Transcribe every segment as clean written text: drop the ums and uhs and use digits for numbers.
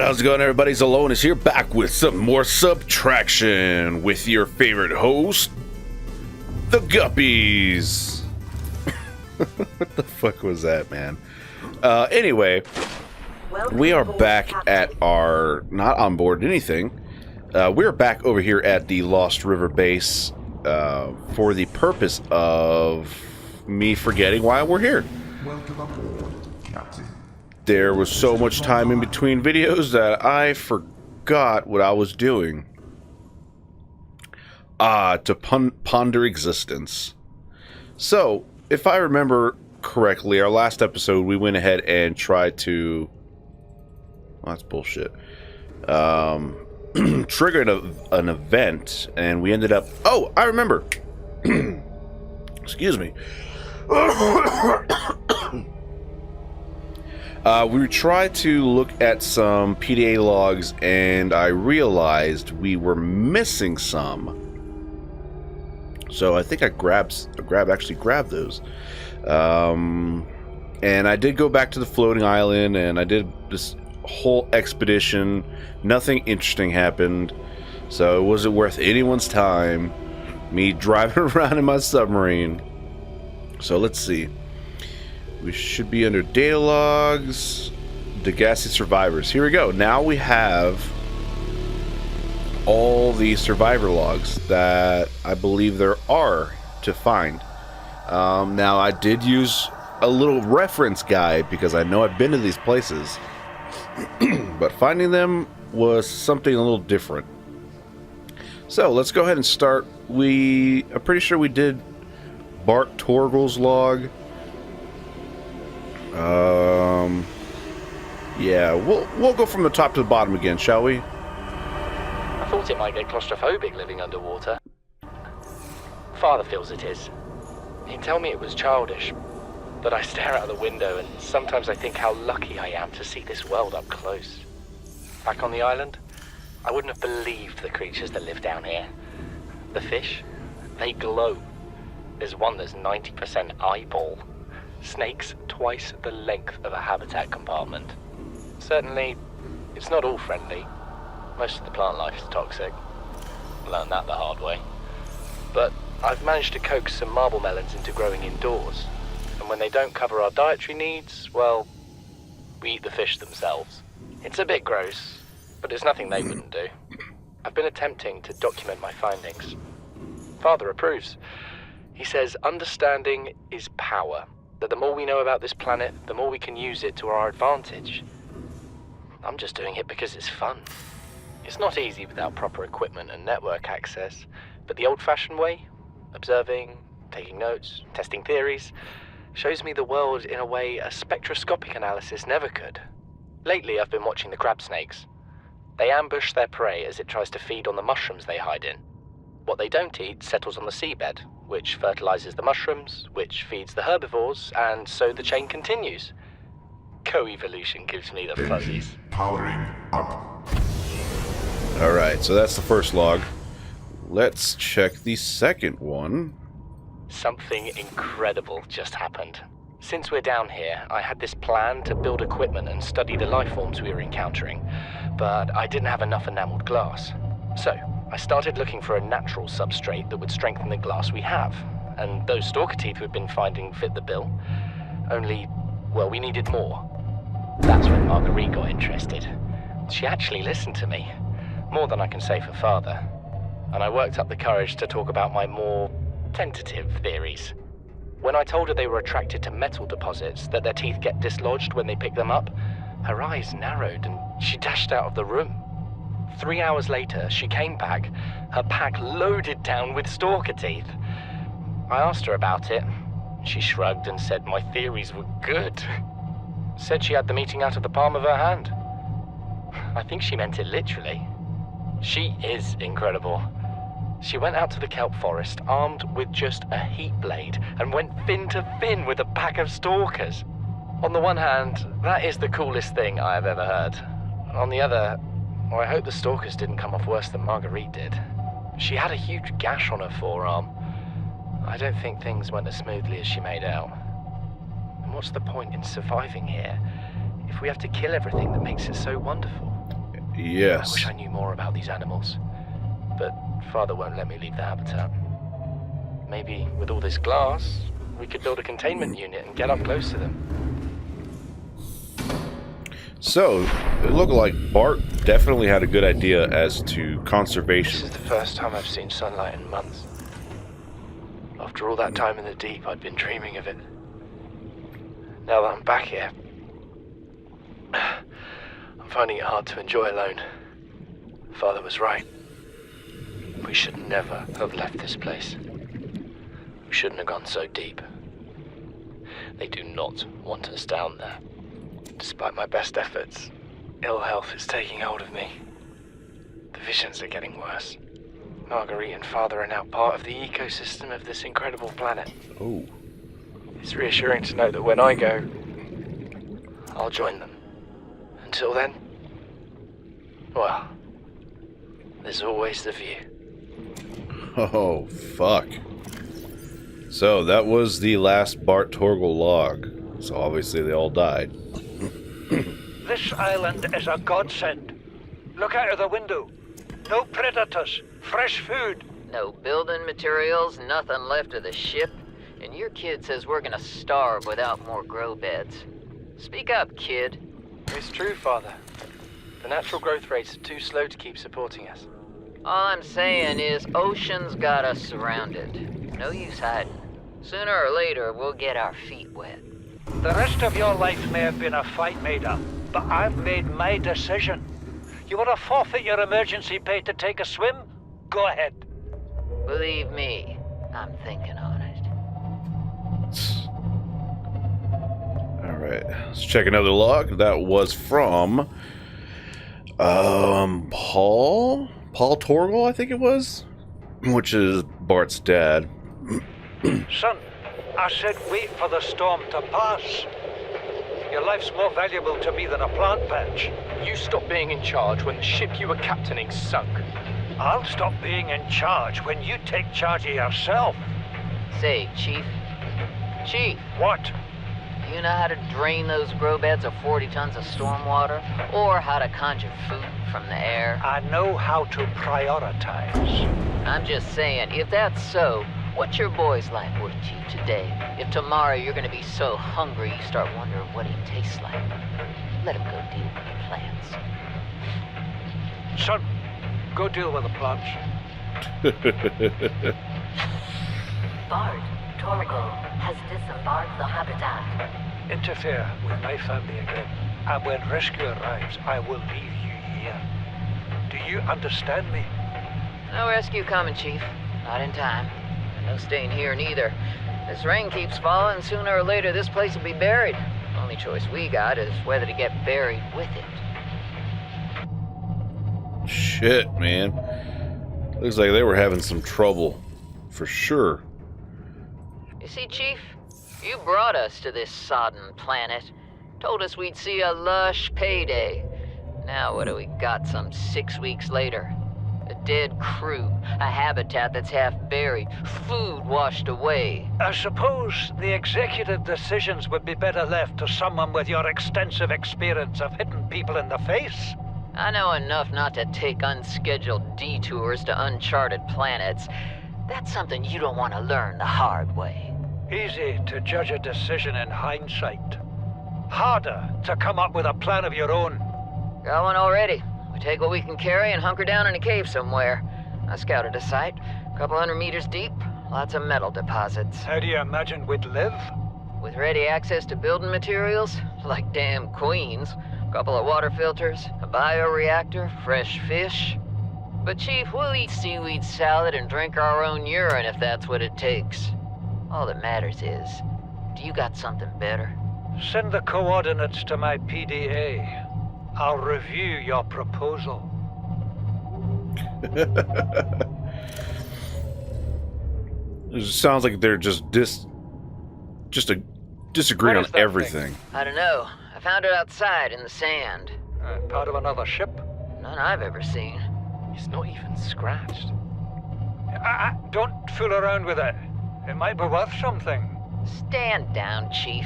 how's it going, everybody? Zalone is here, back with some more Subtraction with your favorite host, the Guppies. What the fuck was that, man? Anyway, we are back at our, not on board anything, we're back over here at the Lost River base for the purpose of me forgetting why we're here. Welcome aboard, Captain. There was so much time in between videos that I forgot what I was doing. To ponder existence. So, if I remember correctly, our last episode, we went ahead and tried to... Well, that's bullshit. Triggered an event, and we ended up... Oh, I remember! Excuse me. We tried to look at some PDA logs, and I realized we were missing some. So I think I actually grabbed those. And I did go back to the floating island, and I did this whole expedition. Nothing interesting happened, so it wasn't worth anyone's time me driving around in my submarine. So let's see. We should be under data logs, Degasi survivors. Here we go. Now we have all the survivor logs that I believe there are to find. Now I did use a little reference guide because I know I've been to these places, but finding them was something a little different. So let's go ahead and start. I'm pretty sure we did Bart Torgal's log. Yeah, we'll go from the top to the bottom again, shall we? I thought it might get claustrophobic living underwater. Father feels it is. He'd tell me it was childish, but I stare out the window and sometimes I think how lucky I am to see this world up close. Back on the island, I wouldn't have believed the creatures that live down here. The fish, they glow. There's one that's 90% eyeball. Snakes twice the length of a habitat compartment. Certainly, it's not all friendly. Most of the plant life is toxic. Learned that the hard way. But I've managed to coax some marble melons into growing indoors. And when they don't cover our dietary needs, well, we eat the fish themselves. It's a bit gross, but it's nothing they wouldn't do. I've been attempting to document my findings. Father approves. He says understanding is power. That the more we know about this planet, the more we can use it to our advantage. I'm just doing it because it's fun. It's not easy without proper equipment and network access, but the old-fashioned way, observing, taking notes, testing theories, shows me the world in a way a spectroscopic analysis never could. Lately, I've been watching the crab snakes. They ambush their prey as it tries to feed on the mushrooms they hide in. What they don't eat settles on the seabed, which fertilizes the mushrooms, which feeds the herbivores, and so the chain continues. Co-evolution gives me the fuzzies. Powering up. Alright, so that's the first log. Let's check the second one. Something incredible just happened. Since we're down here, I had this plan to build equipment and study the life forms we were encountering, but I didn't have enough enameled glass. So, I started looking for a natural substrate that would strengthen the glass we have, and those stalker teeth we've been finding fit the bill. Only, well, we needed more. That's when Marguerite got interested. She actually listened to me, more than I can say for Father, and I worked up the courage to talk about my more tentative theories. When I told her they were attracted to metal deposits, that their teeth get dislodged when they pick them up, her eyes narrowed and she dashed out of the room. 3 hours later, she came back, her pack loaded down with stalker teeth. I asked her about it. She shrugged and said my theories were good. Said she had the meeting out of the palm of her hand. I think she meant it literally. She is incredible. She went out to the kelp forest armed with just a heat blade and went fin to fin with a pack of stalkers. On the one hand, that is the coolest thing I have ever heard. On the other, well, I hope the stalkers didn't come off worse than Marguerite did. She had a huge gash on her forearm. I don't think things went as smoothly as she made out. And what's the point in surviving here if we have to kill everything that makes it so wonderful? I Yes. wish I knew more about these animals, but Father won't let me leave the habitat. Maybe with all this glass, we could build a containment unit and get up close to them. So, it looked like Bart definitely had a good idea as to This conservation. is the first time I've seen sunlight in months. After all that time in the deep, I'd been dreaming of it. Now that I'm back here, I'm finding it hard to enjoy alone. Father was right. We should never have left this place. We shouldn't have gone so deep. They do not want us down there. Despite my best efforts, ill health is taking hold of me. The visions are getting worse. Marguerite and Father are now part of the ecosystem of this incredible planet. Oh. It's reassuring to know that when I go, I'll join them. Until then, well, there's always the view. Oh, fuck. So, that was the last Bart Torgal log. So, obviously, they all died. This island is a godsend. Look out of the window. No predators, fresh food. No building materials, nothing left of the ship, and your kid says we're gonna starve without more grow beds. Speak up, kid. It's true, Father. The natural growth rates are too slow to keep supporting us. All I'm saying is ocean's got us surrounded. No use hiding. Sooner or later, we'll get our feet wet. The rest of your life may have been a fight made up, but I've made my decision. You want to forfeit your emergency pay to take a swim? Go ahead. Believe me, I'm thinking on it. Alright, let's check another log. That was from Paul Torgal, I think it was, which is Bart's dad. Son, I said wait for the storm to pass. Your life's more valuable to me than a plant patch. You stopped being in charge when the ship you were captaining sunk. I'll stop being in charge when you take charge of yourself. Say, Chief. Chief, What? you know how to drain those grow beds of 40 tons of stormwater? Or how to conjure food from the air? I know how to prioritize. I'm just saying, if that's so, what's your boy's life worth to you today? If tomorrow you're gonna be so hungry you start wondering what he tastes like, let him go deal with the plants. Son, go deal with the plants. Bart, Torgal has disembarked the habitat. Interfere with my family again, and when rescue arrives, I will leave you here. Do you understand me? No rescue coming, Chief. Not in time. No staying here neither. This rain keeps falling, sooner or later this place will be buried. Only choice we got is whether to get buried with it. Shit, man. Looks like they were having some trouble. For sure. You see, Chief, you brought us to this sodden planet. Told us we'd see a lush payday. Now what do we got some 6 weeks later? A dead crew, a habitat that's half buried, food washed away. I suppose the executive decisions would be better left to someone with your extensive experience of hitting people in the face. I know enough not to take unscheduled detours to uncharted planets. That's something you don't want to learn the hard way. Easy to judge a decision in hindsight. Harder to come up with a plan of your own. Got one already. We take what we can carry and hunker down in a cave somewhere. I scouted a site, a couple 100 meters deep, lots of metal deposits. How do you imagine we'd live? With ready access to building materials, like damn queens, a couple of water filters, a bioreactor, fresh fish. But Chief, we'll eat seaweed salad and drink our own urine if that's what it takes. All that matters is, do you got something better? Send the coordinates to my PDA. I'll review your proposal. It sounds like they're just disagreeing What on is that everything. I don't know. I found it outside in the sand. Part of another ship? None I've ever seen. It's not even scratched. Don't fool around with it. It might be worth something. Stand down, Chief.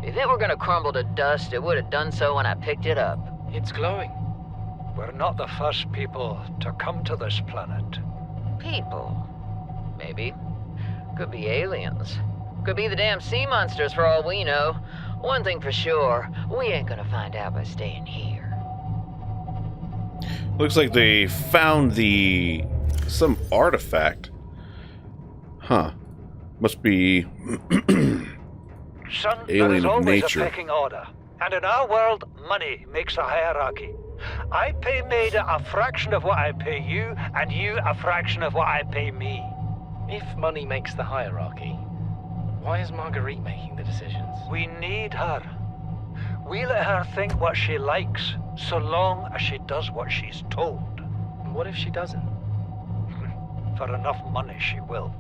If it were gonna crumble to dust, it would have done so when I picked it up. It's glowing. We're not the first people to come to this planet. People. Maybe. Could be aliens. Could be the damn sea monsters for all we know. One thing for sure, we ain't gonna find out by staying here. Looks like they found some artifact. Huh. Must be Son, there alien is of always nature. a pecking order. And in our world, money makes a hierarchy. I pay Maida a fraction of what I pay you, and you a fraction of what I pay me. If money makes the hierarchy, why is Marguerite making the decisions? We need her. We let her think what she likes, so long as she does what she's told. And what if she doesn't? For enough money, she will.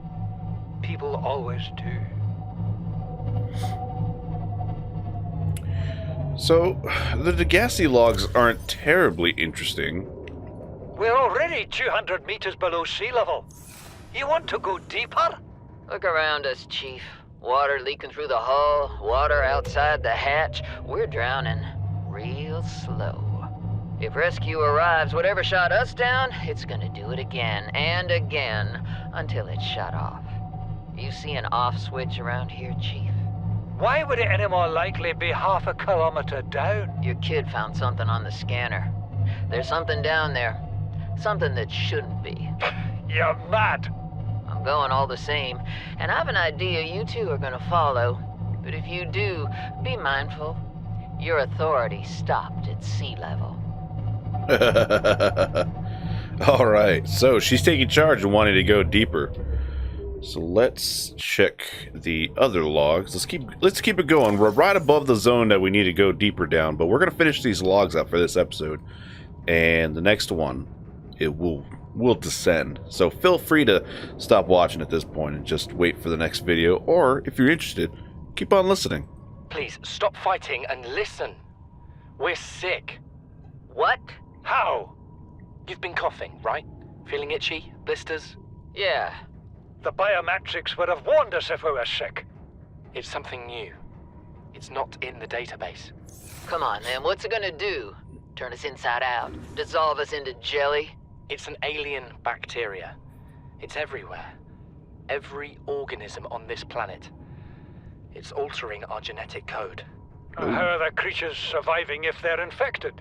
People always do. So, the Degasi logs aren't terribly interesting. We're already 200 meters below sea level. You want to go deeper? Look around us, Chief. Water leaking through the hull, water outside the hatch. We're drowning real slow. If rescue arrives, whatever shot us down, it's gonna do it again and again until it's shut off. You see an off switch around here, Chief? Why would it any more likely be half a kilometer down? Your kid found something on the scanner. There's something down there. Something that shouldn't be. You're mad. I'm going all the same, and I have an idea you two are gonna follow. But if you do, be mindful. Your authority stopped at sea level. Alright, so she's taking charge and wanting to go deeper. So let's check the other logs. Let's keep it going. We're right above the zone that we need to go deeper down, but we're gonna finish these logs up for this episode. And the next one, it will descend. So feel free to stop watching at this point and just wait for the next video, or if you're interested, keep on listening. Please, stop fighting and listen. We're sick. What? How? You've been coughing, right? Feeling itchy? Blisters? Yeah. The biometrics would have warned us if we were sick. It's something new. It's not in the database. Come on, then. What's it gonna do? Turn us inside out? Dissolve us into jelly? It's an alien bacteria. It's everywhere. Every organism on this planet. It's altering our genetic code. How are the creatures surviving if they're infected?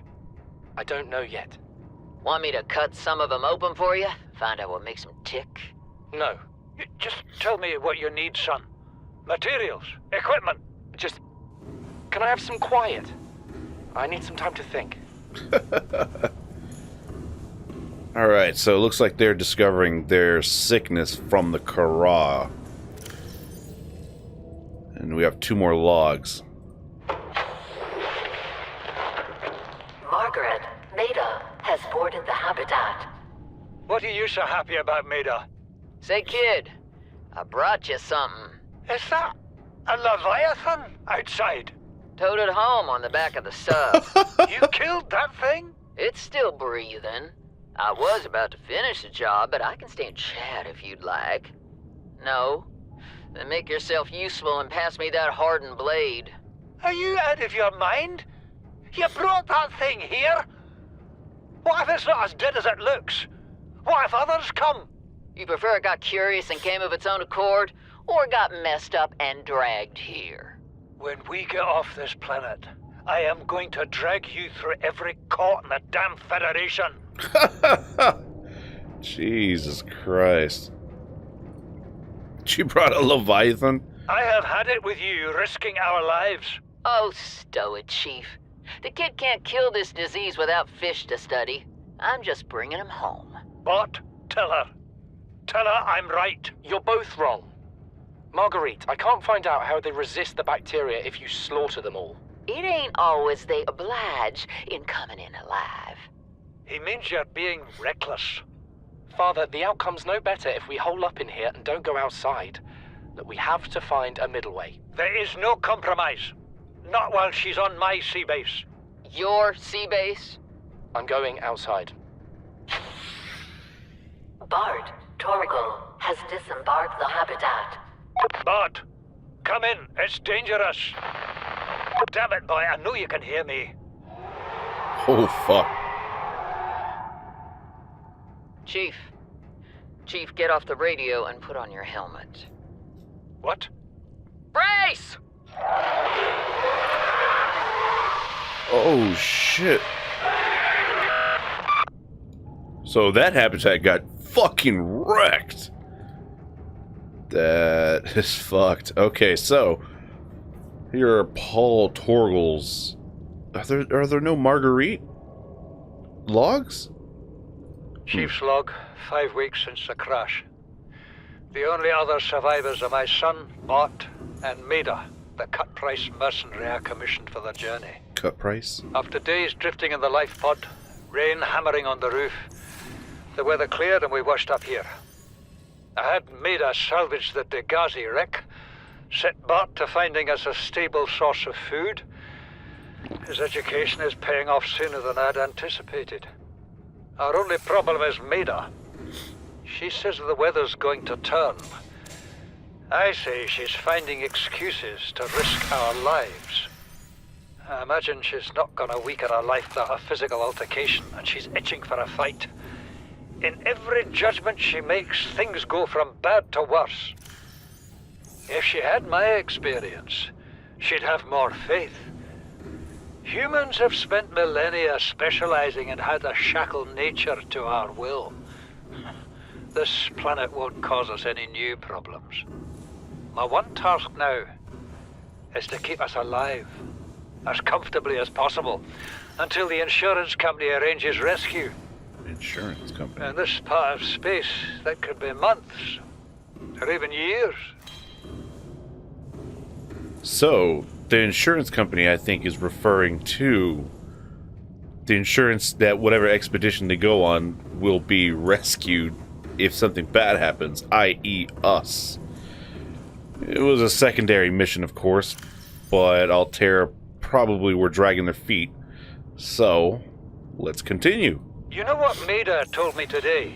I don't know yet. Want me to cut some of them open for you? Find out what makes them tick? No. Just tell me what you need, son. Materials, equipment. Just... Can I have some quiet? I need some time to think. Alright, so it looks like they're discovering their sickness from the Kara. And we have 2 more logs. Margaret, Maida has boarded the habitat. What are you so happy about, Maida? Say, kid, I brought you something. Is that a Leviathan outside? Towed it home on the back of the sub. You killed that thing? It's still breathing. I was about to finish the job, but I can stay and chat if you'd like. No? Then make yourself useful and pass me that hardened blade. Are you out of your mind? You brought that thing here? What if it's not as dead as it looks? What if others come? You prefer it got curious and came of its own accord, or got messed up and dragged here? When we get off this planet, I am going to drag you through every court in the damn Federation. Jesus Christ. She brought a Leviathan? I have had it with you, risking our lives. Oh, stow it, Chief. The kid can't kill this disease without fish to study. I'm just bringing him home. But tell her. Tell her I'm right. You're both wrong. Marguerite, I can't find out how they resist the bacteria if you slaughter them all. It ain't always they oblige in coming in alive. He means you're being reckless. Father, the outcome's no better if we hole up in here and don't go outside. That we have to find a middle way. There is no compromise. Not while she's on my sea base. Your sea base? I'm going outside. Bart, Torgal has disembarked the habitat. Bart, come in. It's dangerous. Damn it, boy. I know you can hear me. Oh, fuck. Chief. Chief, get off the radio and put on your helmet. What? Brace! Oh, shit. So that habitat got fucking wrecked. That is fucked. Okay, so here are Paul Torgles. Are there no Marguerite logs? Chief's log, 5 weeks since the crash. The only other survivors are my son, Mort, and Maida, the cut-price mercenary I commissioned for the journey. Cut price? After days drifting in the life pod, rain hammering on the roof, the weather cleared and we washed up here. I had Maida salvage the Degasi wreck, set Bart to finding us a stable source of food. His education is paying off sooner than I'd anticipated. Our only problem is Maida. She says the weather's going to turn. I say she's finding excuses to risk our lives. I imagine she's not gonna weaken her life without a physical altercation, and she's itching for a fight. In every judgment she makes, things go from bad to worse. If she had my experience, she'd have more faith. Humans have spent millennia specializing in how to shackle nature to our will. This planet won't cause us any new problems. My one task now is to keep us alive, as comfortably as possible, until the insurance company arranges rescue. Insurance company. In this part of space, that could be months, or even years. So, the insurance company, I think, is referring to the insurance that whatever expedition they go on will be rescued if something bad happens, i.e. us. It was a secondary mission, of course, but Altair probably were dragging their feet. So, let's continue. You know what Maida told me today?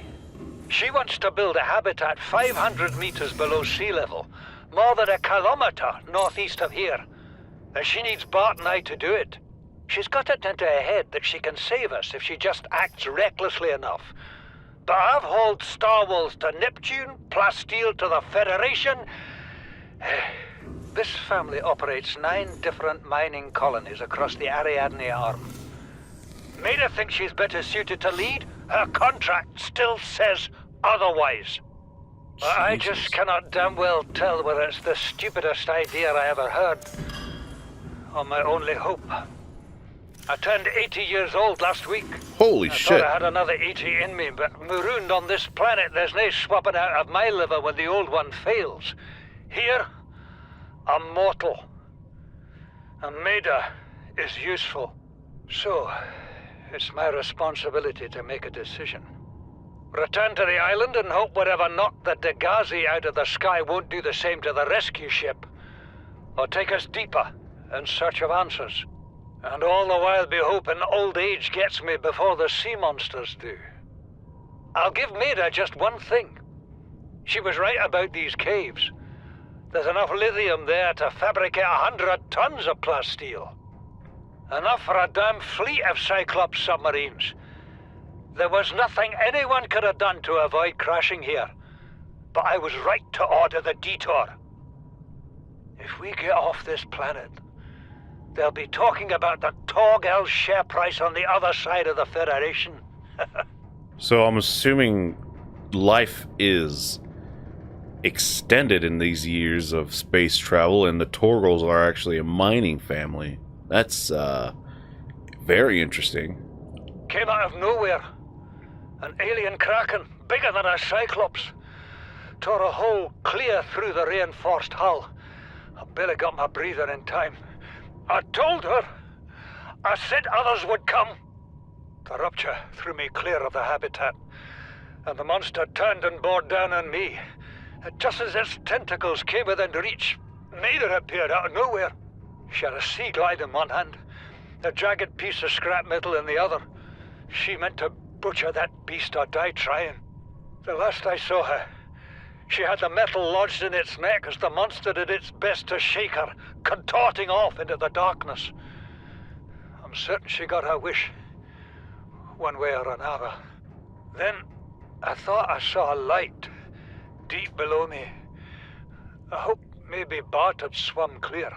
She wants to build a habitat 500 meters below sea level, more than a kilometer northeast of here. And she needs Bart and I to do it. She's got it into her head that she can save us if she just acts recklessly enough. But I've hauled Star Wars to Neptune, Plasteel to the Federation. This family operates 9 different mining colonies across the Ariadne Arm. Maida thinks she's better suited to lead. Her contract still says otherwise. I just cannot damn well tell whether it's the stupidest idea I ever heard, or my only hope. I turned 80 years old last week. Holy I shit. thought I had another 80 in me, but marooned on this planet, there's no swapping out of my liver when the old one fails. Here, I'm mortal. And Maida is useful. So, it's my responsibility to make a decision. Return to the island and hope whatever knocked the Degasi out of the sky won't do the same to the rescue ship. Or take us deeper in search of answers. And all the while be hoping old age gets me before the sea monsters do. I'll give Maida just one thing. She was right about these caves. There's enough lithium there to fabricate 100 tons of plasteel. Enough for a damn fleet of Cyclops submarines. There was nothing anyone could have done to avoid crashing here. But I was right to order the detour. If we get off this planet, they'll be talking about the Torgal share price on the other side of the Federation. So I'm assuming life is extended in these years of space travel, and the Torgals are actually a mining family. That's very interesting. Came out of nowhere. An alien kraken, bigger than a Cyclops. Tore a hole clear through the reinforced hull. I barely got my breather in time. I told her. I said others would come. The rupture threw me clear of the habitat, and the monster turned and bore down on me. Just as its tentacles came within reach, Maida appeared out of nowhere. She had a sea glide in one hand, a jagged piece of scrap metal in the other. She meant to butcher that beast or die trying. The last I saw her, she had the metal lodged in its neck as the monster did its best to shake her, contorting off into the darkness. I'm certain she got her wish, one way or another. Then, I thought I saw a light deep below me. I hoped maybe Bart had swum clear.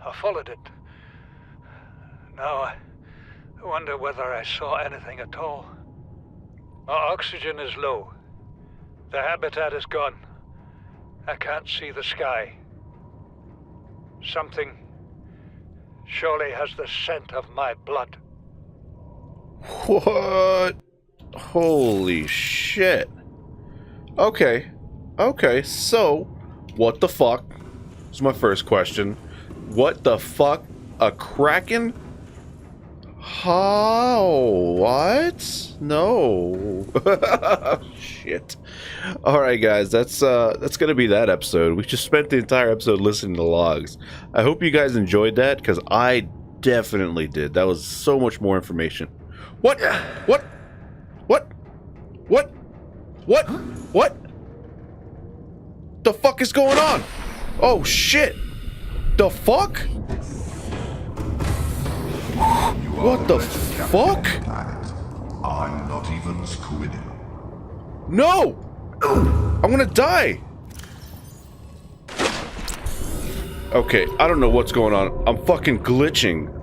I followed it. Now I wonder whether I saw anything at all. My oxygen is low. The habitat is gone. I can't see the sky. Something surely has the scent of my blood. What? Holy shit. Okay. Okay, so, what the fuck? This is my first question. What the fuck? A kraken? How? What? No. Shit. Alright guys, that's gonna be that episode. We just spent the entire episode listening to logs. I hope you guys enjoyed that, because I definitely did. That was so much more information. What? What? What? What? What? What? The fuck is going on? Oh shit! The fuck? What the fuck? I'm not even squid. No! I'm gonna die! Okay, I don't know what's going on. I'm fucking glitching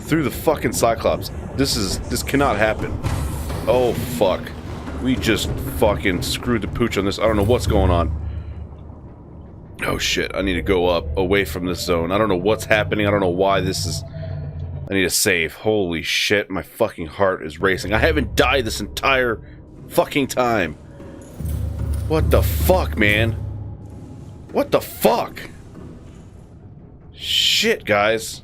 through the fucking Cyclops. This cannot happen. Oh fuck. We just fucking screwed the pooch on this. I don't know what's going on. Oh shit, I need to go up, away from this zone. I don't know what's happening. I don't know why this is... I need to save. Holy shit, my fucking heart is racing. I haven't died this entire fucking time. What the fuck, man? What the fuck? Shit, guys.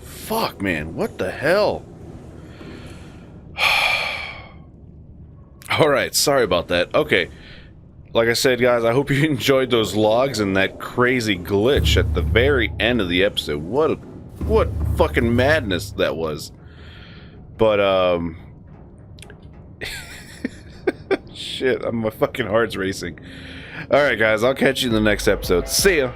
Fuck, man. What the hell? Alright, sorry about that. Okay. Like I said, guys, I hope you enjoyed those logs and that crazy glitch at the very end of the episode. What fucking madness that was. But, shit, my fucking heart's racing. Alright, guys, I'll catch you in the next episode. See ya!